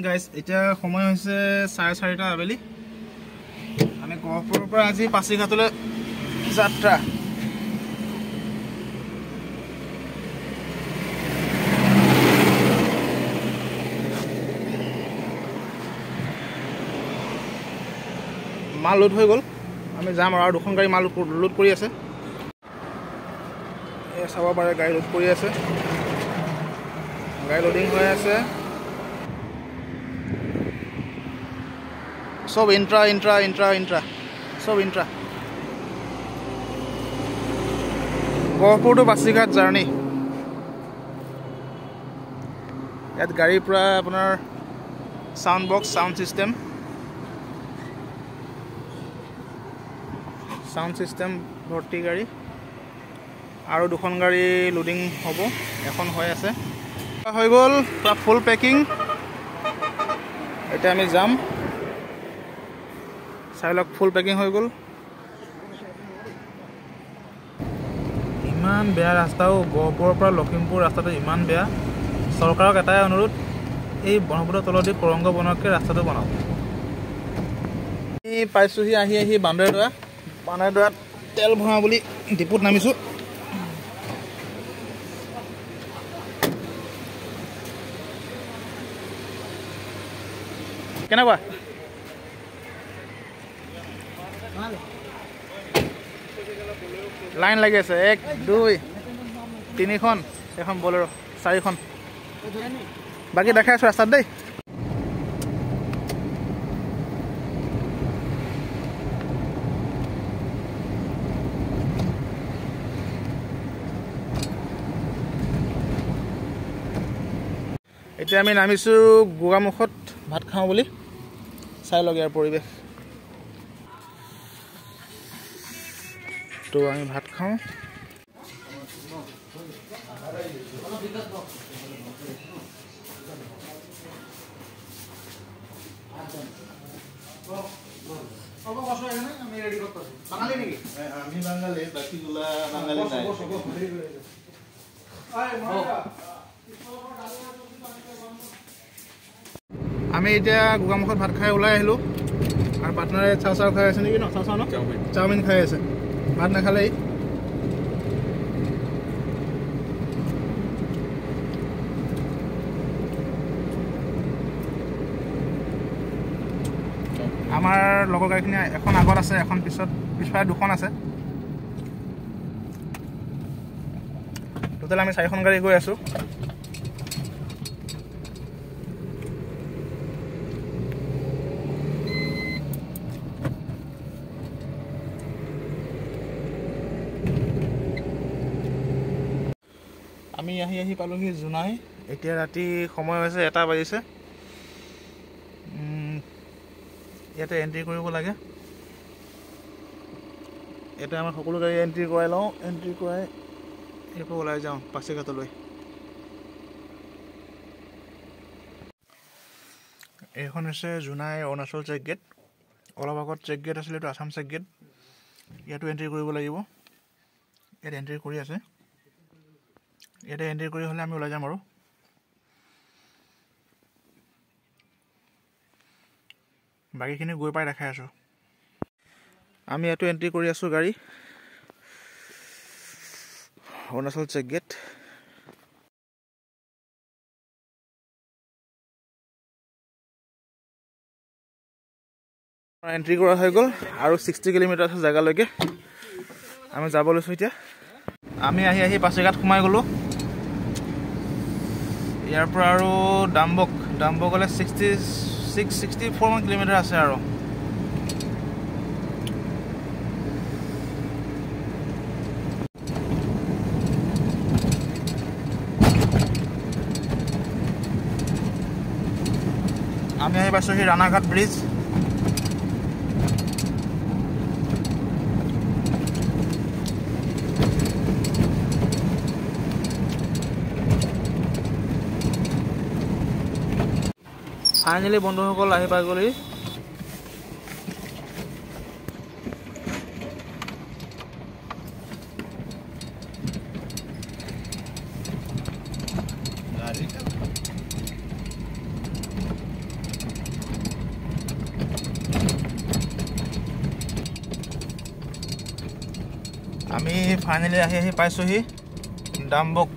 Guys এতিয়া সময় হৈছে 4:30 আবেলি আমি গহপুৰৰ পৰা আজি পাছিঘাটলৈ যাত্ৰা মাল লোড হৈ গ'ল আমি যাম আৰু দুখন গাড়ী মাল লোড কৰি আছে এই চাব পাৰে গাড়ী লোড কৰি আছে গাড়ী লোডিং হৈ আছে सब इंट्रा सब Intra Gohpur to Pasighat journey यात गाड़ी पूरा अपनार साउंड बॉक्स साउंड सिस्टेम भर्ती गाड़ी और दुखन गाड़ी लोडिंग हम एखन हो आछे हो गल पूरा फुल पैकिंग एटा आमी जाम चाइलक फुल पैकिंग हो गल इमान बेया रास्ताओ गहपुर पर लखीमपुर रास्ता इमान बेया सरकारक एटाই अनुरोध এই ব্ৰহ্মপুত্ৰ তলদি কৰংগ বনকে ৰাস্তাটো বনাও এই পাইছোহি আহি বান্দৰদৰা তেল ভৰা বুলি ডিপুত নামিছো কেনেকুৱা लाइन लगे 1 2 3 खन এখন बोलेरो 4 खन बाकी देखाই আছো ৰাস্তাত দেই এতিয়া আমি নামিছো গোগামুখত ভাত খাও বুলি চাই লগে আৰু পৰিবেশ तो আমি ভাত খাও আমি এতিয়া গোগামুখত ভাত খাই ওলাই আহিলো আর পার্টনারে চাও খাই আছে নাকি না চাও না চাউমিন খাই আছে ভাত না খালেই আমার লগৰ গাড়ীখিনি এখন আগত আছে এখন পিছফালে দুখন আছে টোটাল আমি 4খন গাড়ী গৈ আছো আমি আহি পালোহি জুনাই এতিয়া ৰাতি সময় হৈছে 1টা বাজিছে ইয়াতে এন্ট্ৰি কৰিব লাগে এটা আমাৰ সকলো গাড়ী এন্ট্ৰি কৰাই লওঁ এন্ট্ৰি কৰাই এপে ওলাই যাওঁ পাছিঘাটলৈ এখন আছে জুনাই অৰুণাচল চেক গেট অলপ আগত চেক গেট আছিল এটো আসাম চেক গেট ইয়াতো এন্ট্ৰি কৰিব লাগিব ইয়াত এন্ট্ৰি কৰি আছে এটা এন্ট্ৰি কৰি হলে আমি ওলাই যাম আৰু বাকিখিনি গৈ পাই দেখাই আছো আমি এটো এন্ট্ৰি কৰি আছো গাড়ী অৰুণাচল চেক গেট এন্ট্ৰি কৰা হৈ গল আৰু 60 কিলোমিটাৰ জাগালৈকে আমি যাব লৈছো এতিয়া আমি আহি পাছিঘাট সোমাই গলো ইয়াৰ পৰা আৰু ডাম্বকলে 64 মান কিলোমিটাৰ আছে আৰু আমি আহি পাইছো ৰাণাঘাট ব্ৰিজ फाइनली बंधुসকল আহি পাই গলি আমি ফাইনেলি আহি পাইছোহি ডাম্বুক।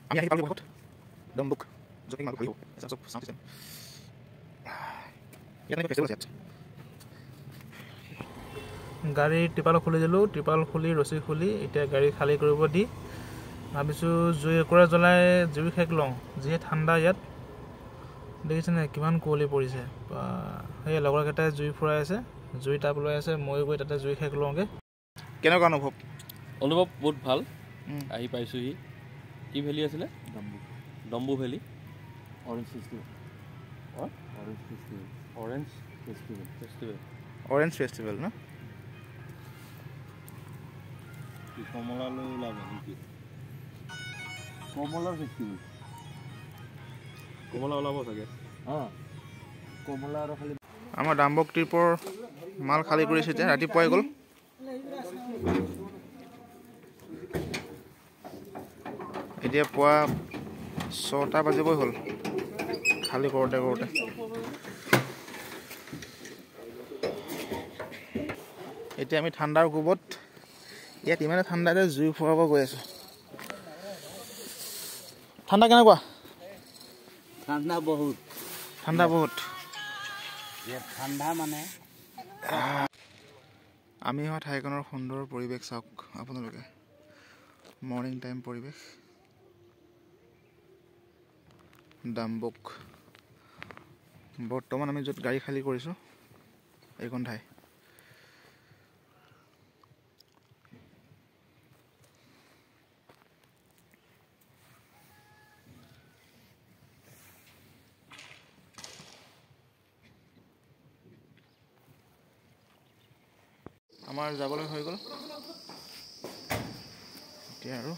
আমি আহি পালোঁ বহুত ডাম্বুক য'ত মানুহ ঘূৰিব চব চাওঁ চিষ্টেম ইয়াত ফেষ্টিভেল আছে। গাড়ী টিপাল খুলি দিলোঁ, টিপাল খুলি ৰছী খুলি এতিয়া গাড়ী খালী কৰিব দি ভাবিছোঁ জুই একুৰা জ্বলাই জুই শেষ লওঁ। যিহে ঠাণ্ডা ইয়াত দেখিছেনে কিমান কুঁৱলী পৰিছে। সেই লগৰকেইটাই জুই ফুৰাই আছে, জুই টাপ লৈ আছে, ময়ো গৈ তাতে জুই শেষ লওঁগৈ। কেনেকুৱা অনুভৱ? অনুভৱ বহুত ভাল। আহি পাইছোঁহি। কি ভেলি আছিলে? ডম্বু ভেলি। Orange festival. অৰেঞ্জ ফেষ্টিভেল ন? কমলালৈ ওলাব নেকি? কমলাৰ ফেষ্টিভেল। কমলা ওলাব চাগে। কমলা আৰু খালি আমাৰ ডাম্বুক ট্ৰিপৰ মাল খালী কৰিছে এতিয়া, ৰাতিপুৱাই গ'ল। এতিয়া পুৱা 6টা বাজিবই হ'ল খালী কৰোঁতে কৰোঁতে। এতিয়া আমি ঠাণ্ডাৰ কোবত ইয়াত ইমানে ঠাণ্ডাতে জুই ফুৰাব গৈ আছোঁ। ঠাণ্ডা কেনেকুৱা? ঠাণ্ডা বহুত। ঠাণ্ডা বহুত। ঠাণ্ডা মানে আমি হোৱা ঠাইখনৰ সুন্দৰ পৰিৱেশ চাওক আপোনালোকে। মৰ্ণিং টাইম পৰিৱেশ ডাম্বুক। বৰ্তমান আমি য'ত গাড়ী খালী কৰিছোঁ এইখন ঠাই। আমাৰ যাবলৈ হৈ গ'ল এতিয়া আৰু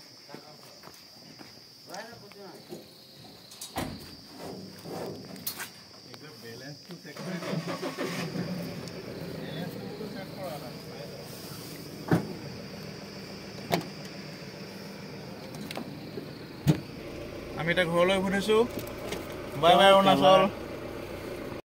আমি এতিয়া ঘৰলৈ উভতিছোঁ। Bye bye Arunachal.